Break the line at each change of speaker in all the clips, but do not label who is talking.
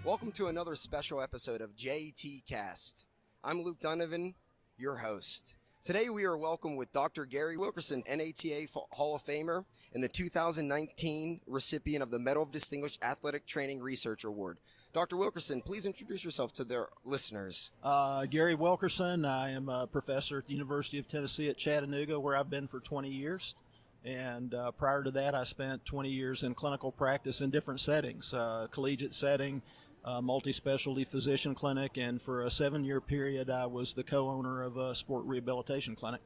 Welcome to another special episode of JAT Cast. I'm Luke Donovan, your host. Today we are welcome with Dr. Gary Wilkerson, NATA Hall of Famer and the 2019 recipient of the Medal of Distinguished Athletic Training Research Award. Dr. Wilkerson, please introduce yourself to their listeners.
Gary Wilkerson. I am a professor at the University of Tennessee at Chattanooga, where I've been for 20 years. And prior to that, I spent 20 years in clinical practice in different settings, collegiate setting, multi-specialty physician clinic, and for a 7-year period, I was the co-owner of a sport rehabilitation clinic.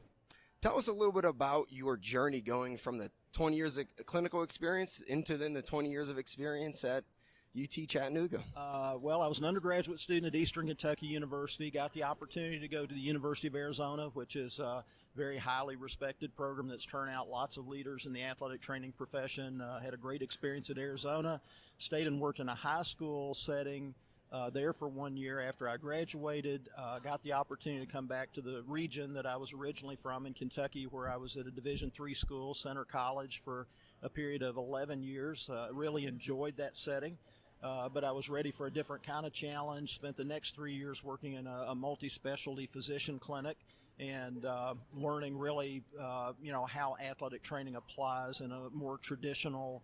Tell us a little bit about your journey going from the 20 years of clinical experience into then the 20 years of experience at UT Chattanooga.
Well, I was an undergraduate student at Eastern Kentucky University, got the opportunity to go to the University of Arizona, which is a very highly respected program that's turned out lots of leaders in the athletic training profession. Had a great experience at Arizona, stayed and worked in a high school setting there for 1 year after I graduated. Got the opportunity to come back to the region that I was originally from in Kentucky, where I was at a Division III school, Center College, for a period of 11 years. Really enjoyed that setting. But I was ready for a different kind of challenge. Spent the next 3 years working in a multi-specialty physician clinic and learning really, how athletic training applies in a more traditional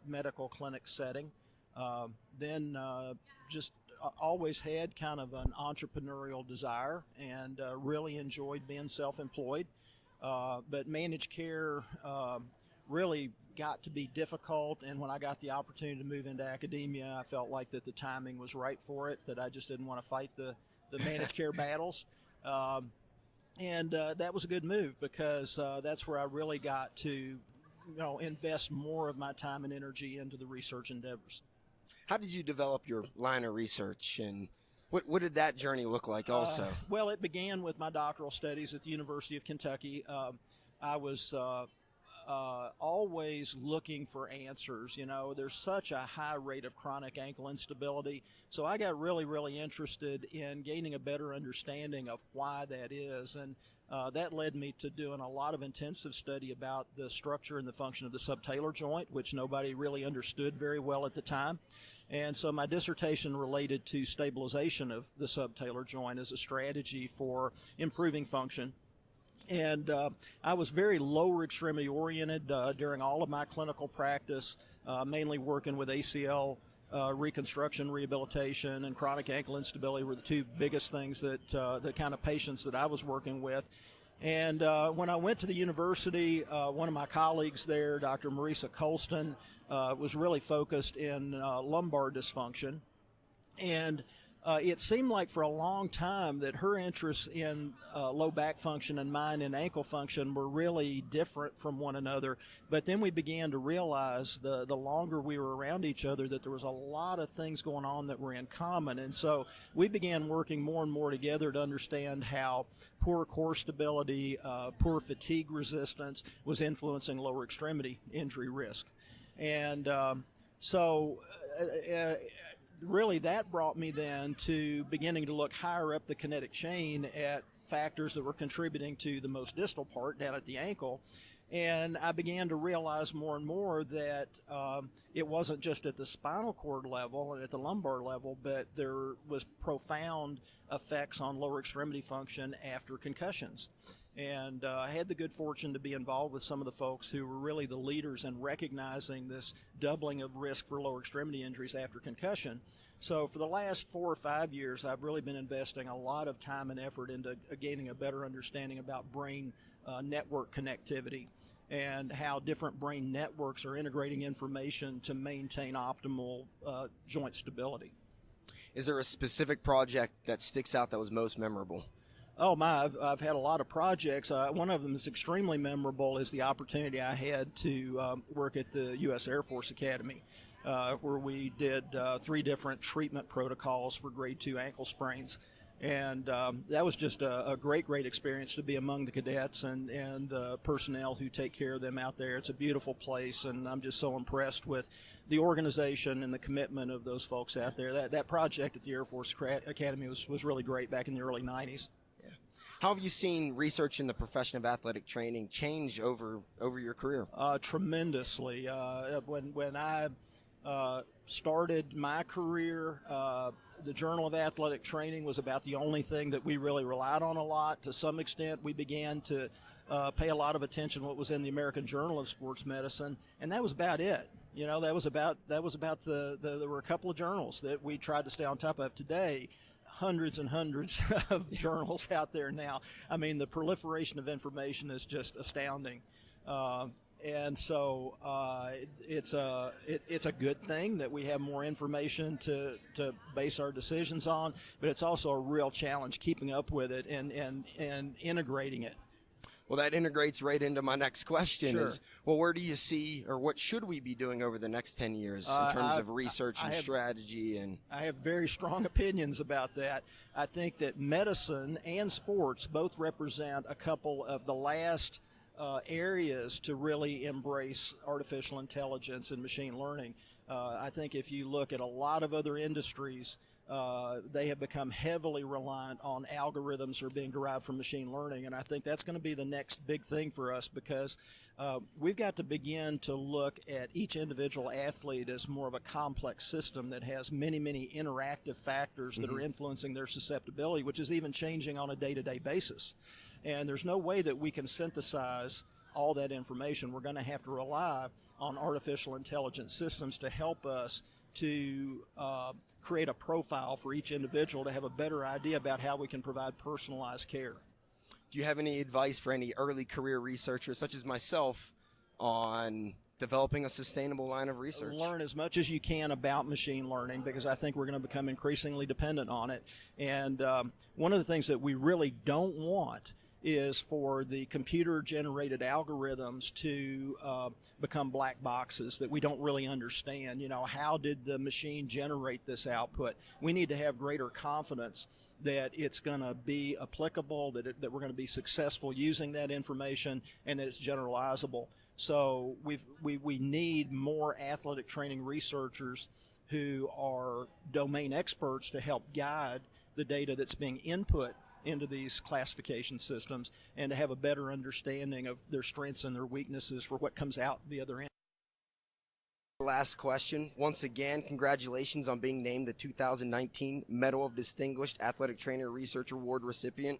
medical clinic setting. Then just always had kind of an entrepreneurial desire and really enjoyed being self-employed. But managed care really got to be difficult, and when I got the opportunity to move into academia, I felt like that the timing was right for it, that I just didn't want to fight the managed care battles. And that was a good move because that's where I really got to invest more of my time and energy into the research endeavors.
How did you develop your line of research, and what did that journey look like also?
Well, it began with my doctoral studies at the University of Kentucky. I was always looking for answers. There's such a high rate of chronic ankle instability. So I got really, really interested in gaining a better understanding of why that is. And that led me to doing a lot of intensive study about the structure and the function of the subtalar joint, which nobody really understood very well at the time. And so my dissertation related to stabilization of the subtalar joint as a strategy for improving function. And I was very lower extremity oriented during all of my clinical practice, mainly working with ACL reconstruction, rehabilitation, and chronic ankle instability were the two biggest things that the kind of patients that I was working with. And when I went to the university, one of my colleagues there, Dr. Marisa Colston, was really focused in lumbar dysfunction. And it seemed like for a long time that her interests in low back function and mine in ankle function were really different from one another. But then we began to realize the longer we were around each other that there was a lot of things going on that were in common. And so we began working more and more together to understand how poor core stability, poor fatigue resistance was influencing lower extremity injury risk. And really, that brought me then to beginning to look higher up the kinetic chain at factors that were contributing to the most distal part down at the ankle. And I began to realize more and more that it wasn't just at the spinal cord level and at the lumbar level, but there was profound effects on lower extremity function after concussions. And I had the good fortune to be involved with some of the folks who were really the leaders in recognizing this doubling of risk for lower extremity injuries after concussion. So for the last 4 or 5 years, I've really been investing a lot of time and effort into gaining a better understanding about brain network connectivity and how different brain networks are integrating information to maintain optimal joint stability.
Is there a specific project that sticks out that was most memorable?
Oh my, I've had a lot of projects. One of them that's extremely memorable is the opportunity I had to work at the U.S. Air Force Academy, where we did 3 different treatment protocols for grade 2 ankle sprains. And that was just a great experience to be among the cadets and the personnel who take care of them out there. It's a beautiful place, and I'm just so impressed with the organization and the commitment of those folks out there. That project at the Air Force Academy was really great back in the early 90s.
How have you seen research in the profession of athletic training change over your career?
Tremendously. When I started my career, the Journal of Athletic Training was about the only thing that we really relied on a lot. To some extent, we began to pay a lot of attention to what was in the American Journal of Sports Medicine, and that was about it. You know, there were a couple of journals that we tried to stay on top of. Today, hundreds and hundreds of journals out there now. I mean, the proliferation of information is just astounding. And so it's a good thing that we have more information to base our decisions on, but it's also a real challenge keeping up with it and integrating it.
Well, that integrates right into my next question.
Sure.
Is, well, where do you see, or what should we be doing over the next 10 years in terms of research and strategy? And
I have very strong opinions about that. I think that medicine and sports both represent a couple of the last areas to really embrace artificial intelligence and machine learning. I think if you look at a lot of other industries, they have become heavily reliant on algorithms that are being derived from machine learning, and I think that's going to be the next big thing for us, because we've got to begin to look at each individual athlete as more of a complex system that has many, many interactive factors that are influencing their susceptibility, which is even changing on a day-to-day basis. And there's no way that we can synthesize all that information. We're going to have to rely on artificial intelligence systems to help us to create a profile for each individual to have a better idea about how we can provide personalized care.
do you have any advice for any early career researchers such as myself on developing a sustainable line of research?
Learn as much as you can about machine learning, because I think we're going to become increasingly dependent on it. And one of the things that we really don't want is for the computer-generated algorithms to become black boxes that we don't really understand. You know, how did the machine generate this output? We need to have greater confidence that it's going to be applicable, that we're going to be successful using that information, and that it's generalizable. So we need more athletic training researchers who are domain experts to help guide the data that's being input into these classification systems, and to have a better understanding of their strengths and their weaknesses for what comes out the other end.
Last question. Once again, congratulations on being named the 2019 Medal of Distinguished Athletic Trainer Research Award recipient.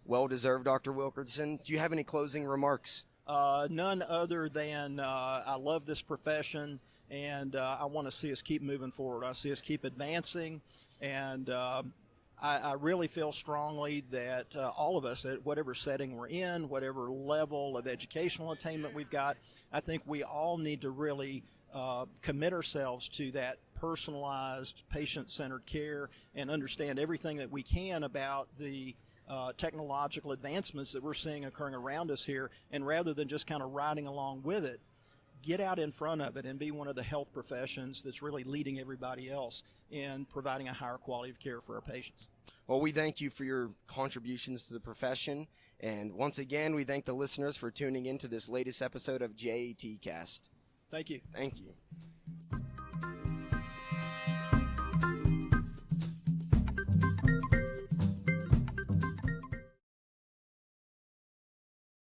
Well deserved, Dr. Wilkerson. Do you have any closing remarks?
None other than I love this profession, and I want to see us keep moving forward. I see us keep advancing, and I really feel strongly that all of us, at whatever setting we're in, whatever level of educational attainment we've got, I think we all need to really commit ourselves to that personalized, patient-centered care, and understand everything that we can about the technological advancements that we're seeing occurring around us here, and rather than just kind of riding along with it, get out in front of it and be one of the health professions that's really leading everybody else in providing a higher quality of care for our patients.
Well, we thank you for your contributions to the profession, and once again, we thank the listeners for tuning in to this latest episode of JAT Cast.
Thank you.
Thank you.